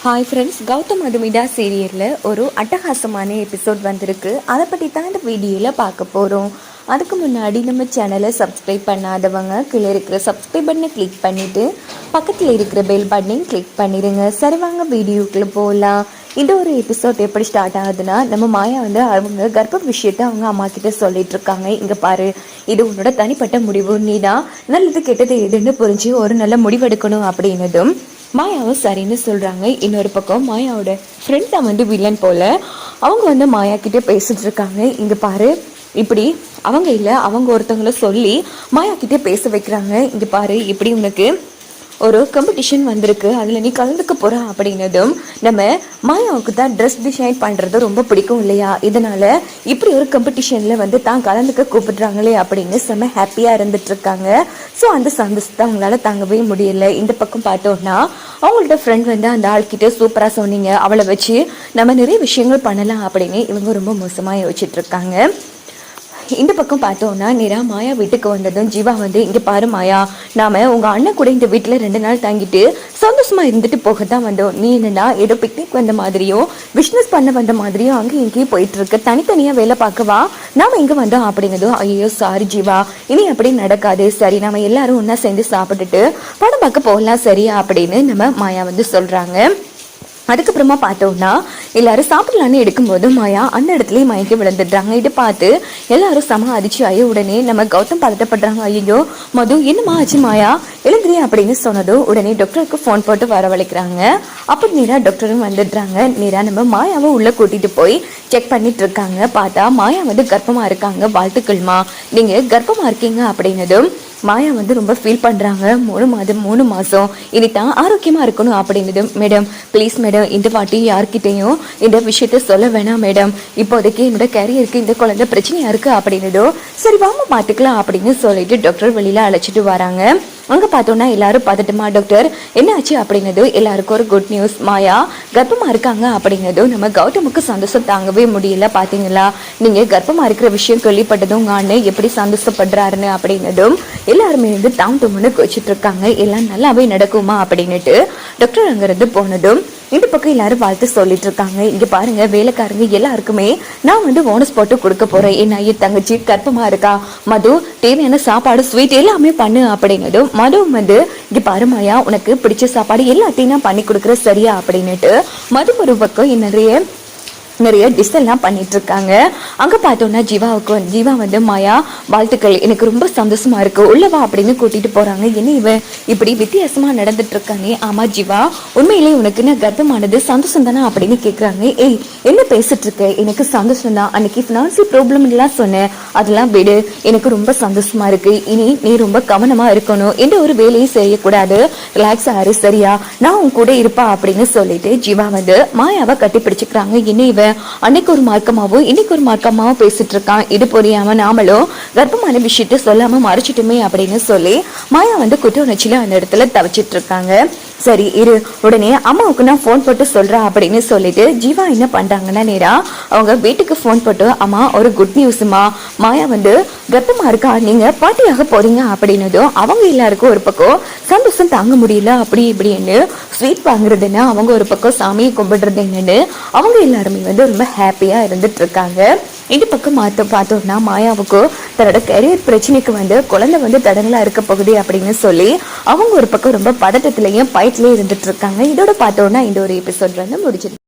Hi friends, Gautham Madhumitha சீரியலில் ஒரு அட்டகாசமான எபிசோட் வந்திருக்கு. அதை பற்றி தான் இந்த வீடியோவில் பார்க்க போகிறோம். அதுக்கு முன்னாடி நம்ம சேனலை சப்ஸ்கிரைப் பண்ணாதவங்க கீழே இருக்கிற சப்ஸ்கிரைப் பட்டனை கிளிக் பண்ணிவிட்டு பக்கத்தில் இருக்கிற பெல் பட்டனையும் கிளிக் பண்ணிடுங்க. சரி, வாங்க வீடியோக்குள்ளே போகலாம். இந்த ஒரு எபிசோட் எப்படி ஸ்டார்ட் ஆகுதுன்னா, நம்ம மாயா அவங்க கர்ப்ப விஷயத்தை அவங்க அம்மா கிட்ட சொல்லிட்டு இருக்காங்க. இங்கே பாரு, இது உன்னோட தனிப்பட்ட முடிவு, நீ தான் நல்லது கெட்டது எதுன்னு புரிஞ்சு ஒரு நல்ல முடிவெடுக்கணும் அப்படின்னதும் மாயாவும் சரின்னு சொல்கிறாங்க. இன்னொரு பக்கம் மாயாவோட ஃப்ரெண்ட் தான் வில்லன் போல் அவங்க மாயா கிட்டே பேசிட்டு இருக்காங்க. இங்கே பாரு, இப்படி அவங்க இல்லை, அவங்க ஒருத்தவங்கள சொல்லி மாயா கிட்டே பேச வைக்கிறாங்க. இங்கே பாரு, இப்படி உனக்கு ஒரு காம்படிஷன் வந்திருக்கு, அதில் நீ கலந்துக்க போகிற அப்படின்னதும் நம்ம மாயாவுக்கு தான் ட்ரெஸ் டிசைன் பண்ணுறது ரொம்ப பிடிக்கும் இல்லையா, இதனால் இப்படி ஒரு காம்படிஷனில் தான் கலந்துக்க கூப்பிடுறாங்களே அப்படின்னு செம்ம ஹாப்பியாக இருந்துகிட்ருக்காங்க. ஸோ அந்த சந்தோஷத்தை அவங்களால தாங்கவே முடியலை. இந்த பக்கம் பார்த்தோன்னா அவங்கள்ட்ட ஃப்ரெண்ட் அந்த ஆள்கிட்ட சூப்பராக சொன்னீங்க, அவளை வச்சு நம்ம நிறைய விஷயங்கள் பண்ணலாம் அப்படின்னு இவங்க ரொம்ப மோசமாக யோசிச்சுட்ருக்காங்க. இந்த பக்கம் பார்த்தோன்னா நேராக மாயா வீட்டுக்கு வந்ததும் ஜீவா இங்கே பாரு மாயா, நாம் உங்கள் அண்ணன் கூட இந்த வீட்டில் 2 நாள் தங்கிட்டு சந்தோஷமாக இருந்துட்டு போக தான் வந்தோம். நீ என்னன்னா ஏதோ பிக்னிக் வந்த மாதிரியும் பிஸ்னஸ் பண்ண வந்த மாதிரியும் அங்கே இங்கேயும் போயிட்டுருக்கு, தனித்தனியாக வேலை பார்க்கவா நாம் இங்கே வந்தோம் அப்படிங்கிறதும். ஐயோ சாரி ஜீவா, இனி அப்படி நடக்காது. சரி, நம்ம எல்லாரும் ஒன்றா சேர்ந்து சாப்பிட்டுட்டு படம் பார்க்க போகலாம் சரியா அப்படின்னு நம்ம மாயா சொல்கிறாங்க. அதுக்கப்புறமா பார்த்தோம்னா எல்லாரும் சாப்பிடலான்னு எடுக்கும்போது மாயா அந்த இடத்துலயே மயக்கி விழுந்துடுறாங்க. இதை பார்த்து எல்லாரும் செம அதிர்ச்சி ஆகி உடனே நம்ம கௌதம் பதட்டப்படுறாங்க. ஐயோ மது, என்னமா ஆச்சு மாயா, எழுந்திரி அப்படின்னு சொன்னதும் உடனே டாக்டருக்கு ஃபோன் போட்டு வரவழைக்கிறாங்க. அப்படி நேராக டாக்டரும் வந்துடுறாங்க. நேராக நம்ம மாயாவை உள்ளே கூட்டிகிட்டு போய் செக் பண்ணிட்டு இருக்காங்க. பார்த்தா மாயா கர்ப்பமாக இருக்காங்க. வாழ்த்துக்கள்மா, நீங்கள் கர்ப்பமாக இருக்கீங்க அப்படின்னதும் மாயா ரொம்ப ஃபீல் பண்ணுறாங்க. 3 மாதம் இனி தான் ஆரோக்கியமாக இருக்கணும் அப்படின்னதும், மேடம் ப்ளீஸ் மேடம், இந்த வாட்டி யார்கிட்டையும் இந்த விஷயத்த சொல்ல வேணாம் மேடம், இப்போதைக்கு என்னோட கேரியருக்கு இந்த குழந்தை பிரச்சனையாக இருக்குது அப்படின்னதும், சரி வாமா பார்த்துக்கலாம் அப்படின்னு சொல்லிட்டு டாக்டர் வெளியில் அழைச்சிட்டு வராங்க. அங்கே பார்த்தோன்னா எல்லாரும் பார்த்துட்டுமா டாக்டர் என்ன ஆச்சு அப்படின்னதும் எல்லாருக்கும் ஒரு குட் நியூஸ், மாயா கர்ப்பமாக இருக்காங்க அப்படிங்கிறதும் நம்ம கௌதமுக்கு சந்தோஷம் தாங்கவே முடியல. பார்த்தீங்களா, நீங்கள் கர்ப்பமாக இருக்கிற விஷயம் கேள்விப்பட்டதும் உங்கள் அண்ணன் எப்படி சந்தோஷப்படுறாருன்னு அப்படின்னதும் எல்லாருமே தாம் தும்னு வச்சுட்டு இருக்காங்க. எல்லாம் நல்லாவே நடக்குமா அப்படின்னுட்டு டாக்டர் அங்கிருந்து போனதும் இந்த பக்கம் எல்லாரும் வாழ்த்து சொல்லிட்டு இருக்காங்க. இங்க பாருங்க, வேலைக்காரங்க எல்லாருக்குமே நான் போனஸ் போட்டு கொடுக்க போறேன். என் தங்கச்சி கர்ப்பமா இருக்கா, மது தேவையான சாப்பாடு ஸ்வீட் எல்லாமே பண்ணு அப்படின்னதும் மது இங்க பாருமாயா, உனக்கு பிடிச்ச சாப்பாடு எல்லாத்தையும் நான் பண்ணி கொடுக்குறேன் சரியா அப்படின்னுட்டு மது ஒரு பக்கம் நிறைய டிஷ் எல்லாம் பண்ணிட்டு இருக்காங்க. அங்க பார்த்தோம்னா ஜீவா மாயா வாழ்த்துக்கள், எனக்கு ரொம்ப சந்தோஷமா இருக்கு, உள்ளவா அப்படின்னு கூட்டிட்டு போறாங்க. என்ன இவன் இப்படி வித்தியாசமா நடந்துட்டு இருக்கானே. ஆமா ஜீவா, உண்மையிலேயே உனக்கு நான் கர்ப்பமானது சந்தோஷம் தானே அப்படின்னு கேட்குறாங்க. ஏய் என்ன பேசிட்டு இருக்க, எனக்கு சந்தோஷம் தான், அன்னைக்கு ஃபினான்சியல் ப்ராப்ளம் எல்லாம் சொன்னேன், அதெல்லாம் விடு, எனக்கு ரொம்ப சந்தோஷமா இருக்கு. இனி நீ ரொம்ப கவனமா இருக்கணும், எந்த ஒரு வேலையும் செய்யக்கூடாது, ரிலாக்ஸ் ஆறு சரியா, நான் உன் கூட இருப்பா அப்படின்னு சொல்லிட்டு ஜீவா மாயாவை கட்டி பிடிச்சுக்கிறாங்க. என்ன இவன் அன்னைக்கு ஒரு மார்க்கமாவும் இன்னைக்கு ஒரு மார்க்கமாவும் பேசிட்டு இருக்கான், இது புரியாம நாமளும் கர்ப்பமான விஷயத்த சொல்லாம மறைச்சிட்டுமே அப்படின்னு சொல்லி மாயா குற்ற உணர்ச்சியில அந்த இடத்துல தவிச்சிட்டு இருக்காங்க. சரி இரு, உடனே அம்மாவுக்கு நான் ஃபோன் போட்டு சொல்றேன் அப்படின்னு சொல்லிட்டு ஜீவா என்ன பண்றாங்கன்னா நேரா அவங்க வீட்டுக்கு ஃபோன் போட்டு, அம்மா ஒரு குட் நியூஸ்மா, மாயா கர்ப்பமா இருக்கா, நீங்க பாட்டியாக போறீங்க அப்படின்னதும் அவங்க எல்லாருக்கும் ஒரு பக்கம் சந்தோஷம் தாங்க முடியல. அப்படி இப்படின்னு ஸ்வீட் வாங்குறதுன்னா அவங்க ஒரு பக்கம் சாமியை கும்பிடுறது என்னன்னு அவங்க எல்லாருமே ரொம்ப ஹாப்பியா இருந்துட்டு இருக்காங்க. இந்த பக்கம் பார்த்தோம்னா மாயாவுக்கு தன்னோட கரியர் பிரச்சனைக்கு குழந்தை தடங்களா இருக்க போகுது அப்படின்னு சொல்லி அவங்க ஒரு பக்கம் ரொம்ப பதட்டத்திலையும் பயத்திலையும் இருந்துட்டு இருக்காங்க. இதோட பார்த்தோம்னா இந்த ஒரு எபிசோட் முடிச்சிருக்கு.